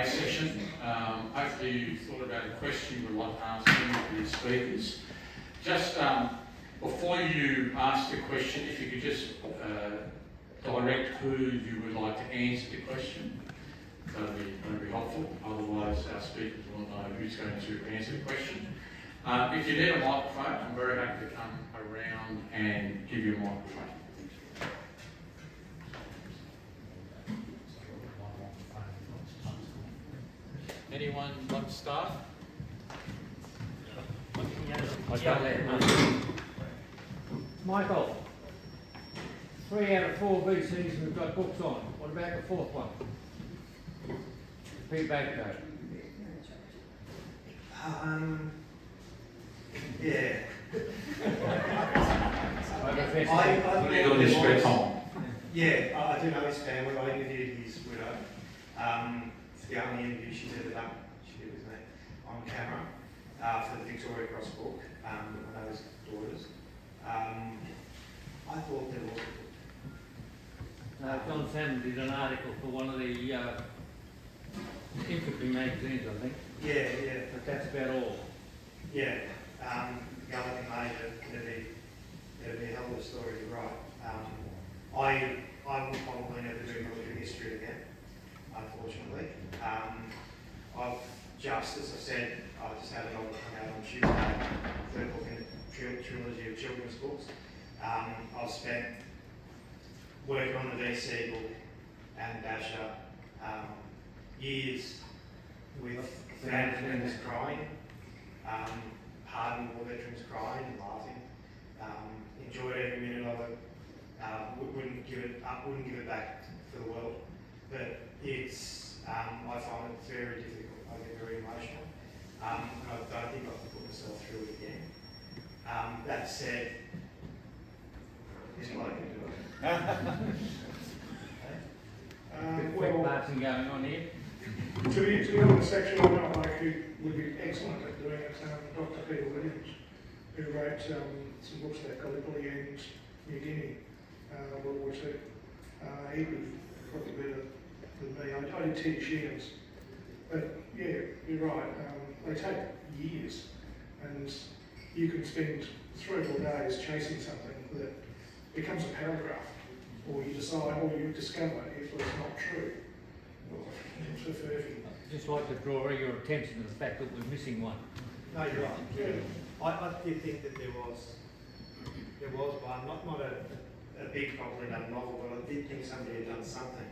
Q&A session. Hopefully you thought about a question you would like to ask any of the speakers. Just before you ask the question, if you could just direct who you would like to answer the question, that'd be helpful. Otherwise our speakers will know who's going to answer the question. If you need a microphone, I'm very happy to come around and give you a microphone. Anyone want to start? Michael, 3 out of 4 VCs we've got books on. What about the 4th one? Feedback code. Yeah. I do know his family. I interviewed his widow. It's the only interview she's ever done. She did with me on camera for the Victoria Cross book. I know his daughters. I thought there was. John Salmon did an article for one of the infantry magazines, I think. Yeah. But that's about all. Yeah. Gallagher made it'd be a hell of a story to write. I will probably never do military history again, unfortunately. I've just, as I said, I just had a novel come out on Tuesday, third book in the trilogy of children's books. I've spent working on the VC book and Dasher years with family members crying, hardened war veterans crying and laughing. Enjoyed every minute of it. Wouldn't give it back for the world. But it's I find it very difficult. I get very emotional, and I don't think I can put myself through it again. That said, this bloke can do it. Quick passing going on here. To be honest, actually, I know like who would be excellent at doing it. Dr. Peter Williams, who wrote some books about Gallipoli and New Guinea, World War II. He'd be probably better than me. I did 10 shares, but yeah, you're right. They take years, and you can spend 3 or 4 days chasing something that becomes a paragraph, or you decide, or you discover it was not true. I'd just like to draw your attention to the fact that we're missing one. No, you're right. Yeah. I did think that there was one, not a big properly done novel, but I did think somebody had done something.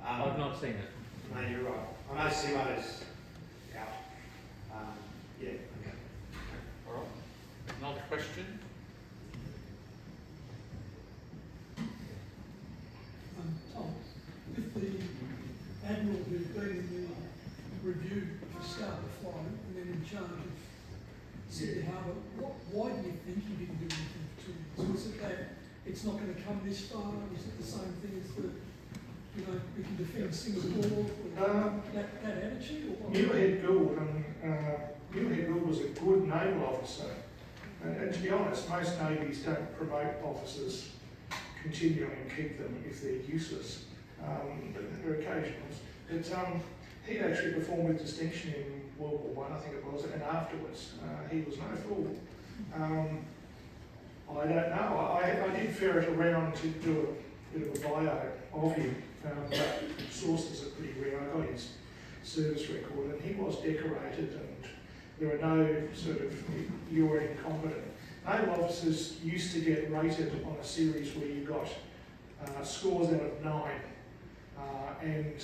I've not seen it. No, you're right. I know Simo's out. Yeah, okay. All right. Another question? Tom, if the Admiral who's been in the review for start the flight and then in charge of Sydney Harbour, why do you think he didn't do anything for 2 years? Was it that it's not going to come this far? Is it the same thing as the, we can defend Singapore? That attitude? Or what? Muirhead Gould was a good naval officer. And to be honest, most navies don't promote officers continually and keep them if they're useless. But there are occasions. But he actually performed with distinction in World War I think it was, and afterwards. He was no fool. I don't know. I did ferret around to do a bit of a bio of him, but sources are pretty rare. I got his service record, and he was decorated, and there are no sort of, you're incompetent. Naval officers used to get rated on a series where you got scores out of 9, and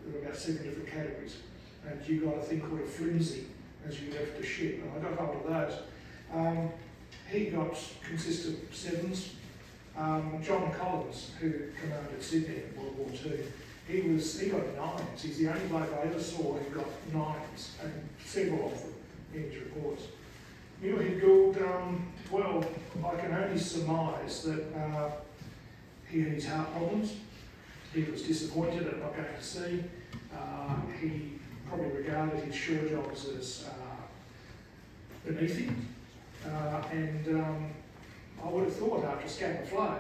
there were about 7 different categories, and you got a thing called a flimsy as you left the ship, and I got hold of those. He got consistent 7s. John Collins, who commanded Sydney in World War II, he got 9s. He's the only bloke I ever saw who got 9s, and several of them in his reports. Muirhead Gould, well, I can only surmise that he had his heart problems. He was disappointed at not going to sea. He probably regarded his shore jobs as beneath him. I would have thought after Scapa Flow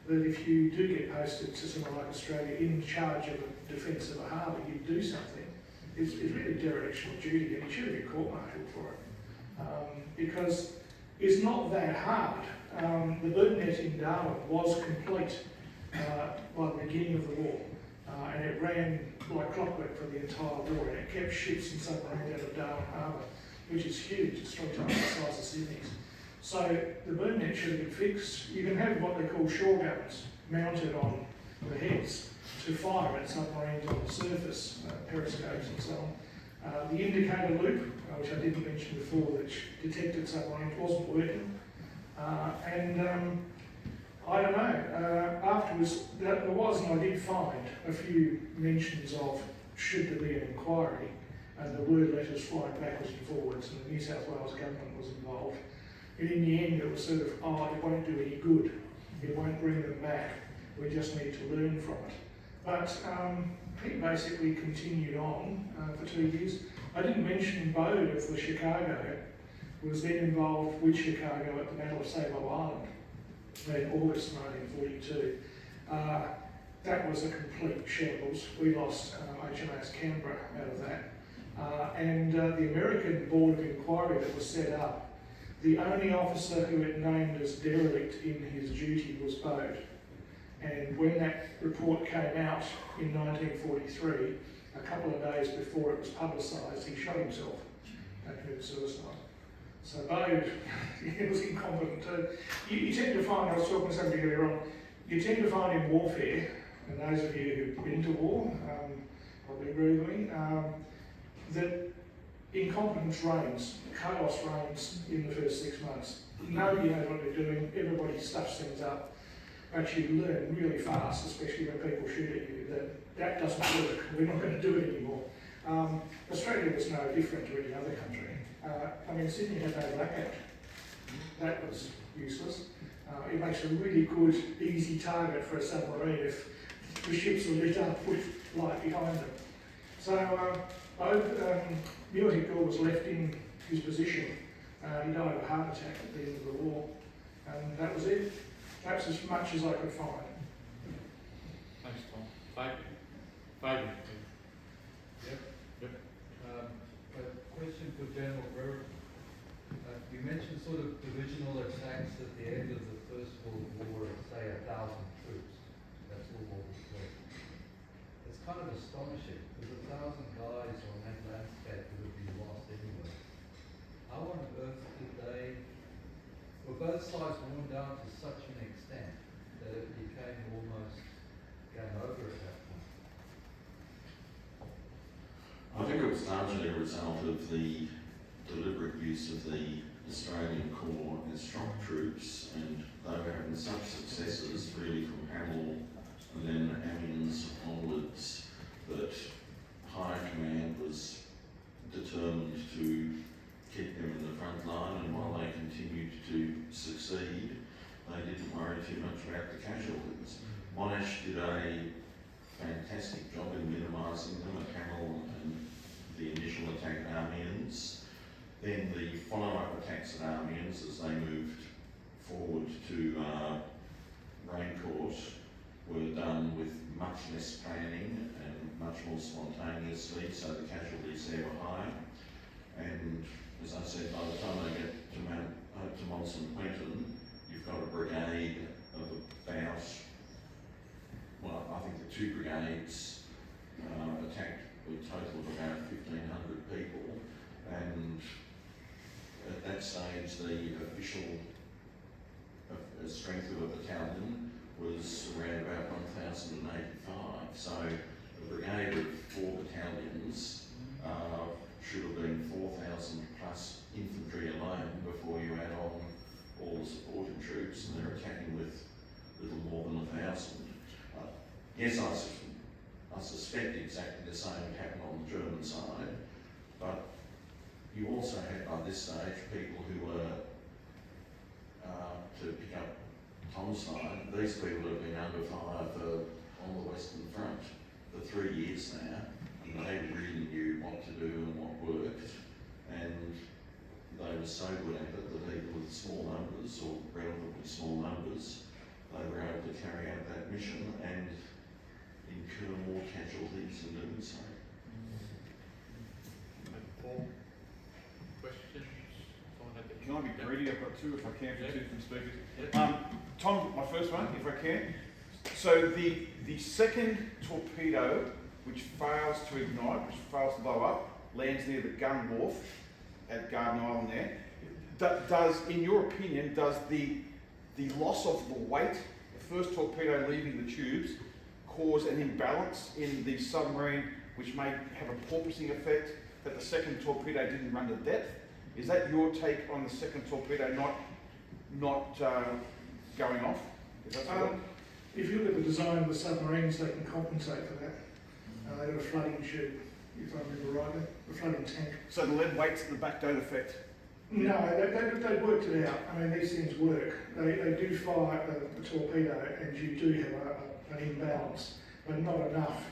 that if you do get posted to somewhere like Australia in charge of the defence of a harbour, you'd do something. is really dereliction of duty, and he should have been court-martialed for it. Because it's not that hard. The boot net in Darwin was complete by the beginning of the war, and it ran like clockwork for the entire war, and it kept ships and submarines out of Darwin Harbour, which is huge. It's 3 times the size of Sydney's. So the boom net should have been fixed. You can have what they call shore guns mounted on the heads to fire at submarines on the surface, periscopes and so on. The indicator loop, which I didn't mention before, which detected submarines, wasn't working. I don't know, afterwards, there was, and I did find a few mentions of should there be an inquiry, and there were letters flying backwards and forwards, and the New South Wales government was involved. And in the end, it was sort of, oh, it won't do any good. It won't bring them back. We just need to learn from it. But he basically continued on for 2 years. I didn't mention Bode of the Chicago was then involved with Chicago at the Battle of Savo Island in August 1942. That was a complete shambles. We lost HMAS Canberra out of that. The American Board of Inquiry that was set up, the only officer who it named as derelict in his duty was Bode. And when that report came out in 1943, a couple of days before it was publicised, he shot himself and committed suicide. So Bode, he was incompetent too. You tend to find, I was talking to somebody earlier on, you tend to find in warfare, and those of you who've been to war probably agree with me, that incompetence reigns, chaos reigns in the first 6 months. Nobody knows what they're doing, everybody stuffs things up, but you learn really fast, especially when people shoot at you, that doesn't work, we're not going to do it anymore. Australia was no different to any other country. Sydney had no blackout. That was useless. It makes a really good, easy target for a submarine if the ships are lit up with light behind them. So, Neil Hickle was left in his position. He died of a heart attack at the end of the war, and that was it. That's as much as I could find. Thanks, Tom. Fabian. Yep. A question for General Brewer. You mentioned sort of divisional attacks at the end of the First World War of, say, 1,000 troops. That's all what was left. It's kind of astonishing, because 1,000 guys on that landscape would have been lost anyway. How on earth were both sides worn down to such an extent that it became almost game over at that point? I think it was largely a result of the deliberate use of the Australian Corps as shock troops, and they were having such successes really from Hamel and then Amiens onwards that High Command was determined to keep them in the front line, and while they continued to succeed, they didn't worry too much about the casualties. Monash did a fantastic job in minimising them at Hamel and the initial attack at Amiens. Then the follow-up attacks at Amiens as they moved forward to Raincourt were done with much less planning and much more spontaneously, so the casualties there were higher. And as I said, by the time they get to Mont St Quentin, you've got a brigade of about, well, I think the 2 brigades attacked a total of about 1,500 people, and at that stage the official strength of a battalion was around about 1,085. So a brigade of 4 battalions should have been 4,000 plus infantry alone before you add on all the supporting troops, and they're attacking with little more than 1,000. Yes, I suspect exactly the same would happen on the German side, but you also had by this stage people who were, to pick up Tom's side, these people have been under fire on the Western Front for 3 years now, and they really knew what to do and what worked, and they were so good at it that even with small numbers, or relatively small numbers, they were able to carry out that mission and incur more casualties in doing so. I've got two, if I can, for Yep. two different speakers. Yep. Tom, my first one, if I can. So the second torpedo, which fails to ignite, which fails to blow up, lands near the gun wharf at Garden Island there. Does, in your opinion, does the loss of the weight, the first torpedo leaving the tubes, cause an imbalance in the submarine which may have a porpoising effect that the second torpedo didn't run to depth? Is that your take on the second torpedo not going off? Is that so? If you look at the design of the submarines, they can compensate for that. They've got a flooding tube, if I remember rightly, a flooding tank. So the lead weights at the back don't affect? No, they worked it out. I mean, these things work. They do fire a torpedo, and you do have an imbalance, but not enough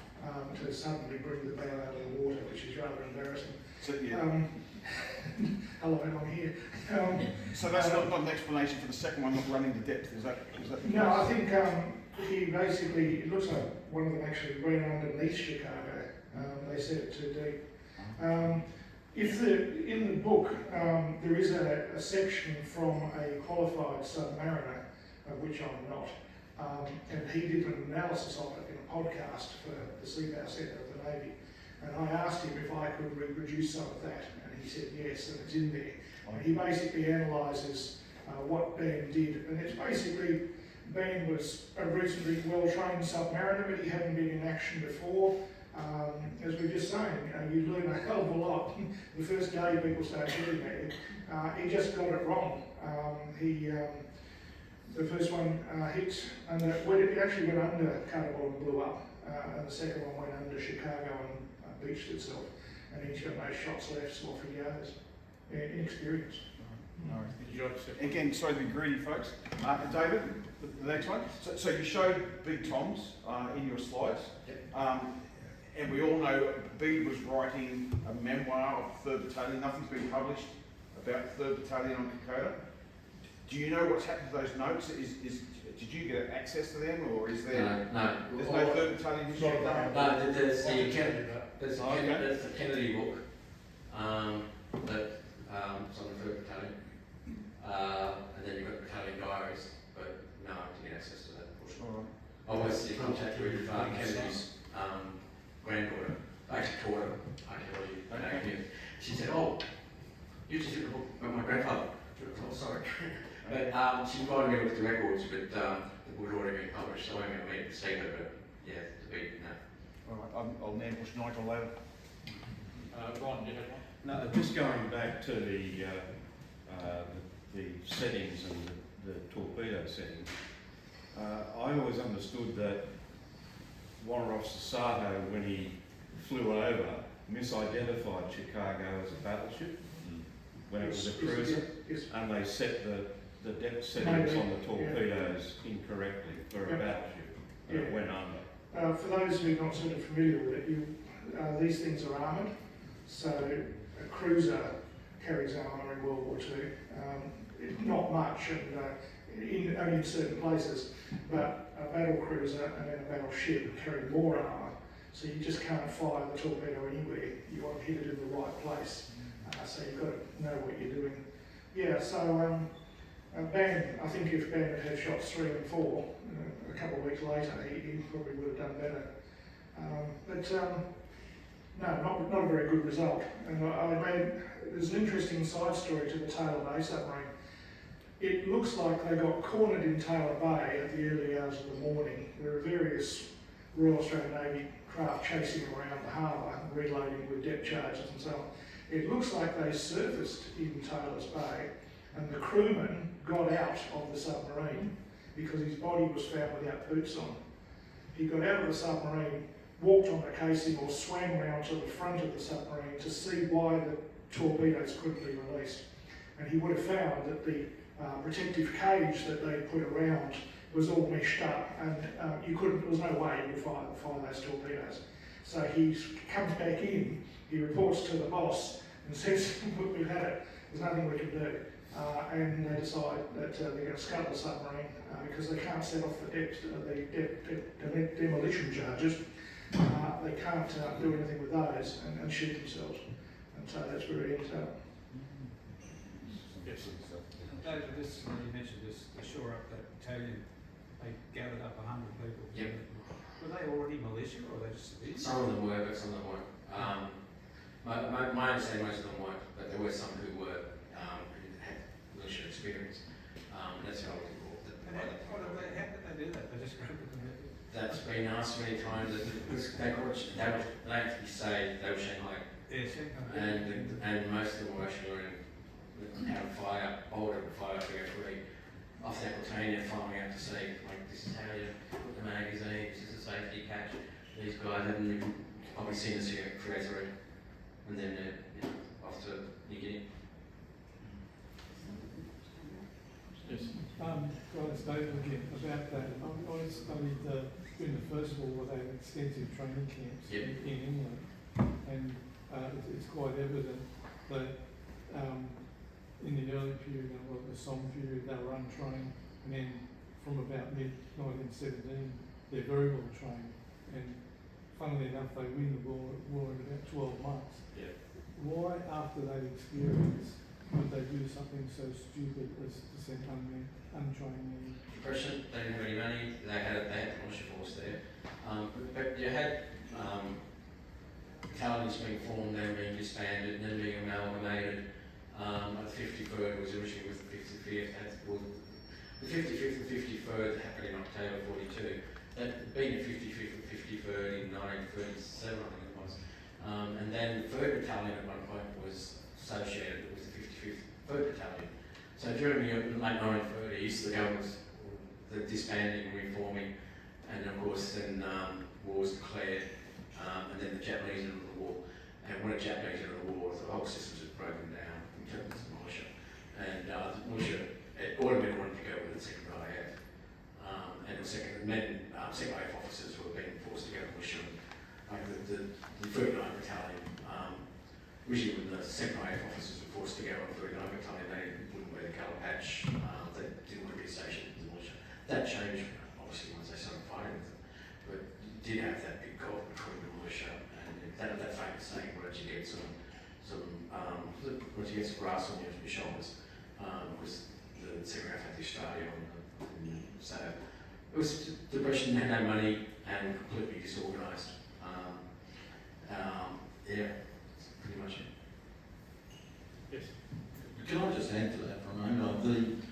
to suddenly bring the bow out of the water, which is rather embarrassing. So, yeah. Hello, I'm here. So that's not an explanation for the second one not running to depth, is that? No, I think he basically, it looks like one of them actually ran underneath Chicago. They set it too deep. In the book, there is a section from a qualified submariner, of which I'm not, and he did an analysis of it in a podcast for the Seabow Centre of the Navy. And I asked him if I could reproduce some of that, and he said yes, and it's in there. And he basically analyses what Ben did, and it's basically, Ben was a reasonably well-trained submariner, but he hadn't been in action before. As we were just saying, you learn a hell of a lot. The first day people start shooting at you, he just got it wrong. The first one hit under, it actually went under Cannibal and blew up, and the second one went under Chicago and beached itself. And he's got no shots left, so off he goes. Inexperienced. No, again, sorry to be greedy, folks. David, the next one. So you showed Big Tom's in your slides. Yep. And we all know Bede was writing a memoir of 3rd Battalion. Nothing's been published about 3rd Battalion on Kokoda. Do you know what's happened to those notes? Did you get access to them, or is there? No. There's no 3rd Battalion history. No, there's the Kennedy book. It's on the 3rd Battalion. And then you've got the Battalion diaries, but no, I didn't get access to that, unfortunately. I was in contact with Kennedy's granddaughter, actually daughter, archaeology. She said, "Oh, you just did a book about my grandfather." Oh, sorry. But she provided me with the records, but the book had already been published, so I won't make a statement, but yeah, the beat, no. All right, I'll ambush Nigel later. Ron, do you have one? No, just going back to the settings and the torpedo settings, I always understood that Warrant Officer Sato, when he flew over, misidentified Chicago as a battleship when it was a cruiser, and they set the depth settings on the torpedoes incorrectly for a battleship, and it went under. For those who are not sort of familiar with it, these things are armoured. So a cruiser carries armour in World War II. Not much, and only in certain places. But a battle cruiser and then a battleship carry more armour. So you just can't fire the torpedo anywhere. You want to hit it in the right place. So you've got to know what you're doing. Yeah. So Ben, I think if Ben had shots 3 and 4, a couple of weeks later, he probably would have done better. No, not a very good result. And there's an interesting side story to the Taylor Bay submarine. It looks like they got cornered in Taylor Bay at the early hours of the morning. There are various Royal Australian Navy craft chasing around the harbour, reloading with depth charges and so on. It looks like they surfaced in Taylor's Bay, and the crewman got out of the submarine because his body was found without boots on. He got out of the submarine, walked on the casing or swam round to the front of the submarine to see why the torpedoes couldn't be released. And he would have found that the protective cage that they put around was all meshed up, and there was no way you could fire those torpedoes. So he comes back in, he reports to the boss and says, "Look, we've had it, there's nothing we can do." And they decide that they're going to scuttle the submarine because they can't set off the demolition charges. They can't do anything with those and shoot themselves. And so that's where it ends up. Yes. David, this, you mentioned this, to shore up that battalion, they gathered up 100 people. Yep. Were they already militia or were they just civilians? Some of them were, but some of them weren't. My understanding, most of them weren't, but there were some who were, who had militia experience. And that's how I was involved. How did they do that? They just grabbed it and had it? That's been asked many times. They actually say they were Shanghai. Yes. And most of them were actually learning how to fire, older fire 303 off the Aquitania, flying out to sea. Like, this is how you put the magazine, this is a safety catch. These guys haven't even probably seen the 303. And then they're off to New Guinea. Yes. Guys, David again, about that. I studied during the First War where they had extensive training camps Yep. in England, and it's quite evident that in the early period, the Somme period, they were untrained, and then from about mid-1917, they're very well trained, and funnily enough, they win the war in about 12 months. Yeah. Why, after that experience, would they do something so stupid as to send untrained men? Depression, they didn't have any money, they had the militia force there. But you had battalions being formed, then being disbanded, and then being amalgamated. The 53rd was originally with the 55th. The 55th and 53rd happened in October 42. That being the 55th and 53rd in 1937, I think it was. And then the 3rd Battalion at one point was associated with the 55th 3rd Battalion. So during the late 1930s, the government was disbanding and reforming, and of course then war was declared, and then the Japanese entered the war. And when the Japanese entered the war, the whole system was broken down in terms of the militia. And the militia automatically wanted to go with the second RAF. And the second RAF officers were being forced to go to militia. Like the 39 Battalion, usually when the second RAF officers were forced to go on the 39 Battalion, they wouldn't wear the colour patch, they didn't want to be associated with the militia. That changed, obviously, once they started fighting with them. But you did have that big gulf between the militia and that famous saying, once you get once you get some grass on your shoulders, because the second RAF had the Australia on the so it was depression, had no money, and completely disorganised. Yeah, pretty much it. Yes. Can I just add to that for a moment?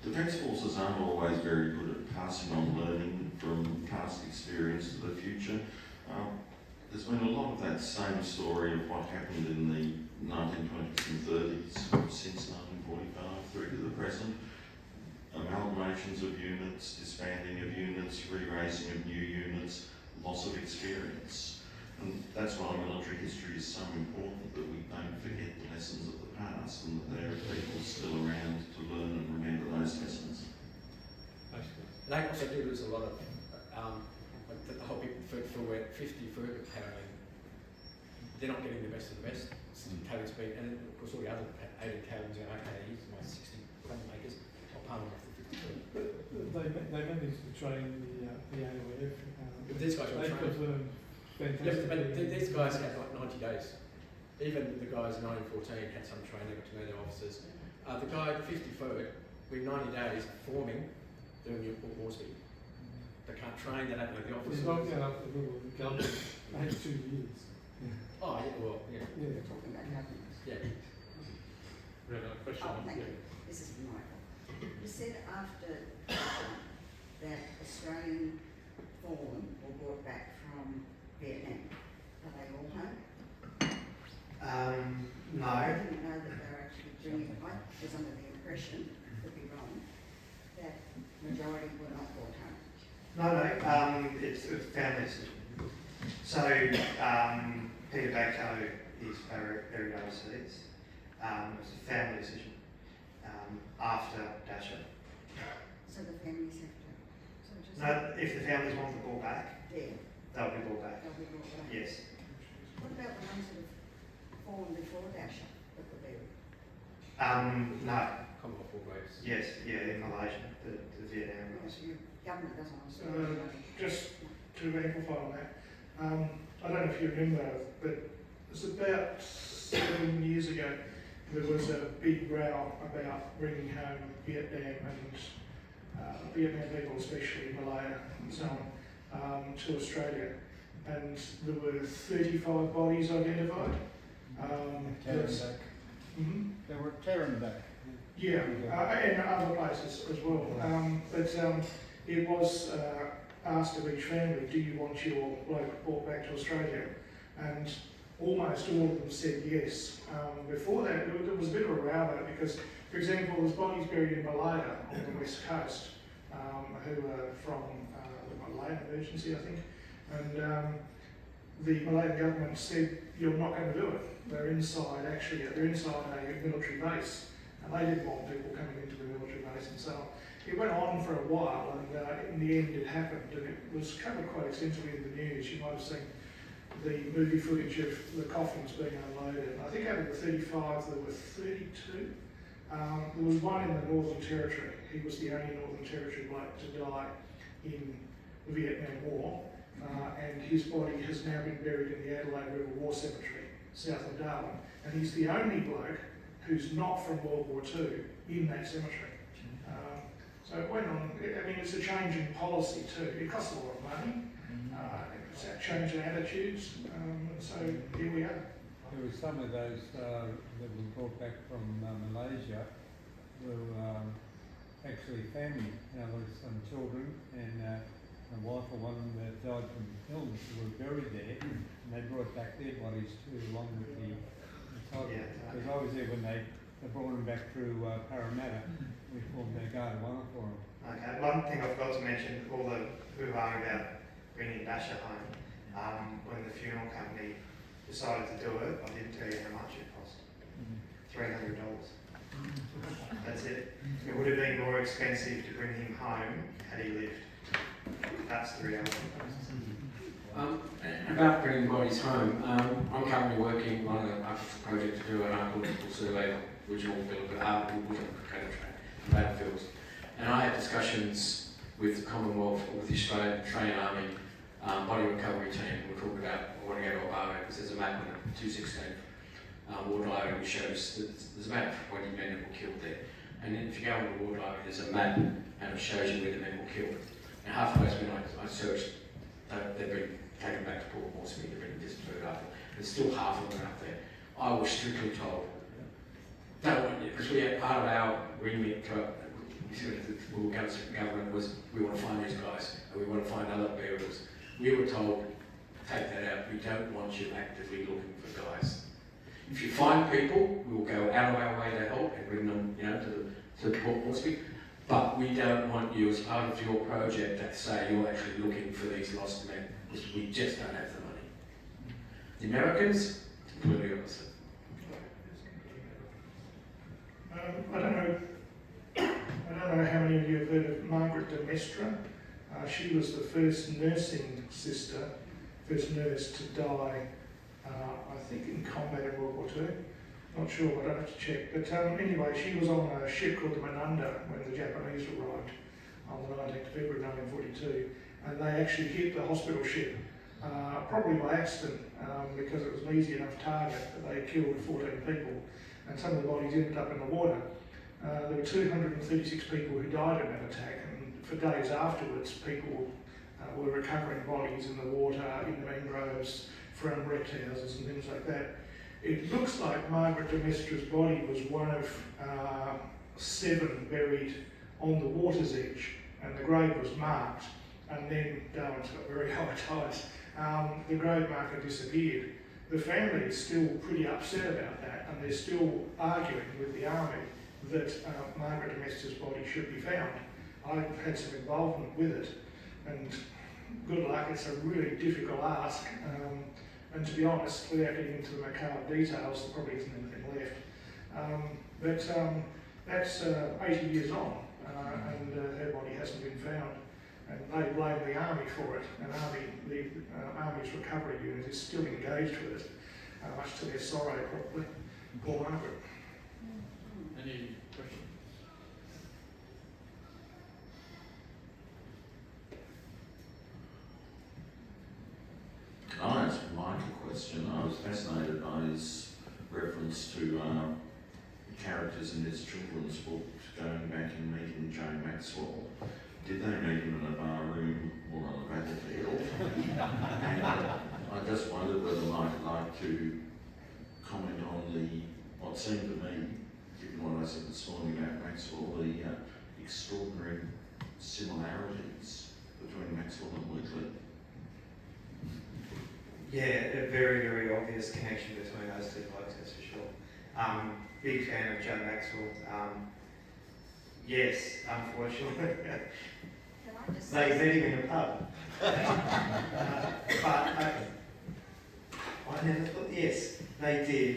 The Defence Forces aren't always very good at passing on learning from past experience to the future. There's been a lot of that same story of what happened in the 1920s and 30s since 1945 through to the present. Amalgamations of units, disbanding of units, re-raising of new units, loss of experience. And that's why military history is so important, that we don't forget the lessons of the past and that there are people still around to learn and remember those lessons. They also do lose a lot of, the whole big for 53rd Battalion, they're not getting the best of the best. Battalions been, and of course all the other 80 battalions are okay, my 60 makers are palming off the 53rd. But they managed to train the AOF. But these guys were they trained. performed Yeah, fantastically. but these guys had like 90 days. Even the guys in 1914 had some training, got to know their officers. The guy at 53rd, with 90 days forming, doing Newport Moresby. They can't train, they don't know the It's officers. not going up the middle of the government. They had 2 years. Oh, yeah, well, yeah. Yeah. Talking about government. Yeah. We have a question. Oh, thank Yeah. you. This is Michael. You said after that Australian fallen were brought back from Vietnam. Are they all home? No. I didn't know that they were actually bringing, I was under the impression, could be wrong, that majority were not brought home. No, it's a family decision. So, Peter Backo is buried overseas. It was a family decision after Dasher. So the families have to, so just. No, if the families want the ball back, Yeah, they'll be brought back. they'll be brought back. Yes. What about the ones that have fallen before Dasher that were buried? No. Commonwealth War Graves. Yes, yeah, in Malaysia, the Vietnam Because guys. your government doesn't want to spend any money. Just to amplify on that, I don't know if you remember, but it was about 7 years ago, there was a big row about bringing home Vietnam and Vietnam people, especially Malaya and so on, to Australia. And there were 35 bodies identified. They were tearing back. Yeah, and other places as well. It was asked of each family, do you want your bloke brought back to Australia? And almost all of them said yes. Before that, there was a bit of a row about it because, for example, there's bodies buried in Malaya on the west coast who are from the Malayan emergency, I think. And the Malayan government said, you're not going to do it. They're inside a military base. And they didn't want people coming into the military base and so on. It went on for a while, and in the end it happened, and it was covered quite extensively in the news. You might have seen the movie footage of the coffins being unloaded. I think out of the 35, there were 32. There was one in the Northern Territory. He was the only Northern Territory bloke to die in the Vietnam War, and his body has now been buried in the Adelaide River War Cemetery, south of Darwin. And he's the only bloke who's not from World War II in that cemetery. So it went on. I mean, it's a change in policy too. It costs a lot of money. It's a change in attitudes. And so here we are. There were some of those that were brought back from Malaysia were actually family. There was some children and a wife of one that died from illness who were buried there, and they brought back their bodies too, along with the title. Because I was there when they brought them back through Parramatta. We formed their guard of honour for them. Okay, one thing I forgot to mention, all the hoo-ha about bringing Dasha home, when the funeral company decided to do it, I didn't tell you how much it cost. $300. That's it. It would have been more expensive to bring him home had he lived. That's the reality. About bringing bodies home, I'm currently working on a project to do an archaeological survey of original battlefields. And I had discussions with the Commonwealth, with the Australian Army body recovery team. We're talking about, I want to go to Obago because there's a map on the 216 war diary which shows that there's about 20 men that were killed there. And then if you go on the war diary, there's a map and it shows you where the men were killed. And half of those men I searched, they've been taken back to Port Moresby, they've been disappeared after. There's still half of them out there. I was strictly told, don't want you, because we had part of our remit to government was we want to find these guys and we want to find other burials. We were told, take that out, we don't want you actively looking for guys. If you find people, we will go out of our way to help and bring them, to Port Moresby. But we don't want you as part of your project to say you're actually looking for these lost men, because we just don't have the money. The Americans, completely opposite. I don't know how many of you have heard of Margaret de Mestre. She was the first nursing sister, first nurse to die, I think in combat in World War II. Not sure, but I'd have to check. But anyway, she was on a ship called the Menanda when the Japanese arrived on the 19th of February 1942, and they actually hit the hospital ship, probably by accident, because it was an easy enough target, but they killed 14 people, and some of the bodies ended up in the water. There were 236 people who died in that attack, and for days afterwards, people were recovering bodies in the water, in the mangroves, from wrecked houses and things like that. It looks like Margaret de Mestre's body was one of 7 buried on the water's edge, and the grave was marked, and then Darwin's got very high tides. The grave marker disappeared. The family is still pretty upset about that, and they're still arguing with the army that Margaret de Mestre's body should be found. I've had some involvement with it, and good luck, it's a really difficult ask. And to be honest, without getting into the macabre details, there probably isn't anything left. That's 80 years on, and her body hasn't been found. And they blame the army for it, and the Army's recovery unit is still engaged with it, much to their sorrow, probably. Poor Margaret. Any questions? Can I ask Mike a question? I was fascinated by his reference to characters in his children's book going back and meeting Joe Maxwell. Did they meet him in a bar room or on a battlefield? And I just wondered whether you might like to comment on what seemed to me, given what I said this morning about Maxwell, the extraordinary similarities between Maxwell and Wheatley. Yeah, a very, very obvious connection between those two blokes, that's for sure. Big fan of Joe Maxwell. Yes, unfortunately. Can I just They say, met him in a pub. But I never thought, yes, they did.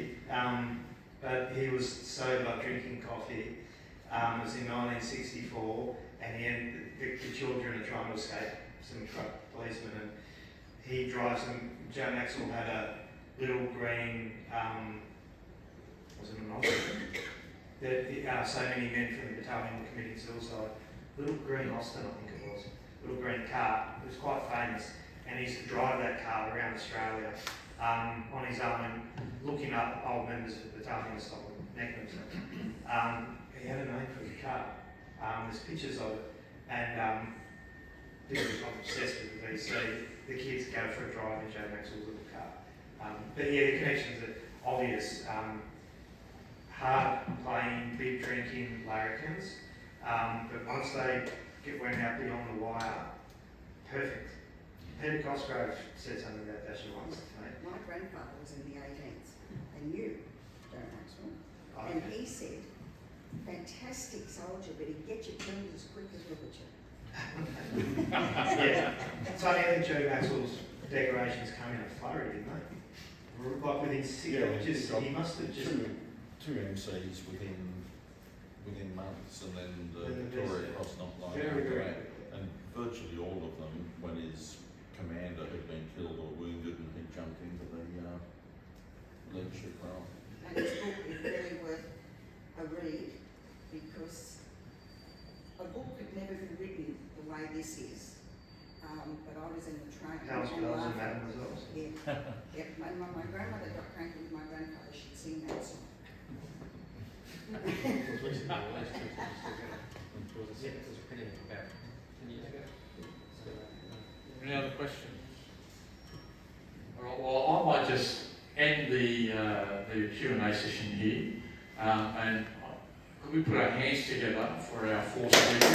But he was sober, drinking coffee. It was in 1964, and the children are trying to escape some truck policemen, and he drives them. Joe Maxwell had a little green, was it an Austin? That so many men from the battalion were committing suicide. Little green Austin, I think it was. Little green car. It was quite famous, and he used to drive that car around Australia on his own, looking up old members of the battalion to stop them necking themselves. He had a name for the car. There's pictures of it, and people got obsessed with the VC. The kids go for a drive in Joe Maxwell's little car. But yeah, the connections are obvious. Hard playing, big drinking larrikins, but once they went out beyond the wire, perfect. Peter Cosgrove said something about that once to me. my grandfather was in the 18th and knew Joe Maxwell, and he said, fantastic soldier, but he'd get you killed as quick as Richard. Yeah. It's funny, I think Joe Maxwell's decorations come in a flurry, didn't they? Like within 6 he must have just... Two MCs within months, and then the And the Victoria best, Cross not long very, after very that. And virtually all of them, when his commander had been killed or wounded, and he jumped into the leadership role. And his book is really worth a read, because a book could never be written the way this is. But I was in the train. House and bells and laughed. mademoiselles. Yeah. Yep. When my grandmother got cranky with my grandfather, she'd sing that song. Any other questions? All right, well, I might just end the Q&A session here, and could we put our hands together for our 4 speakers?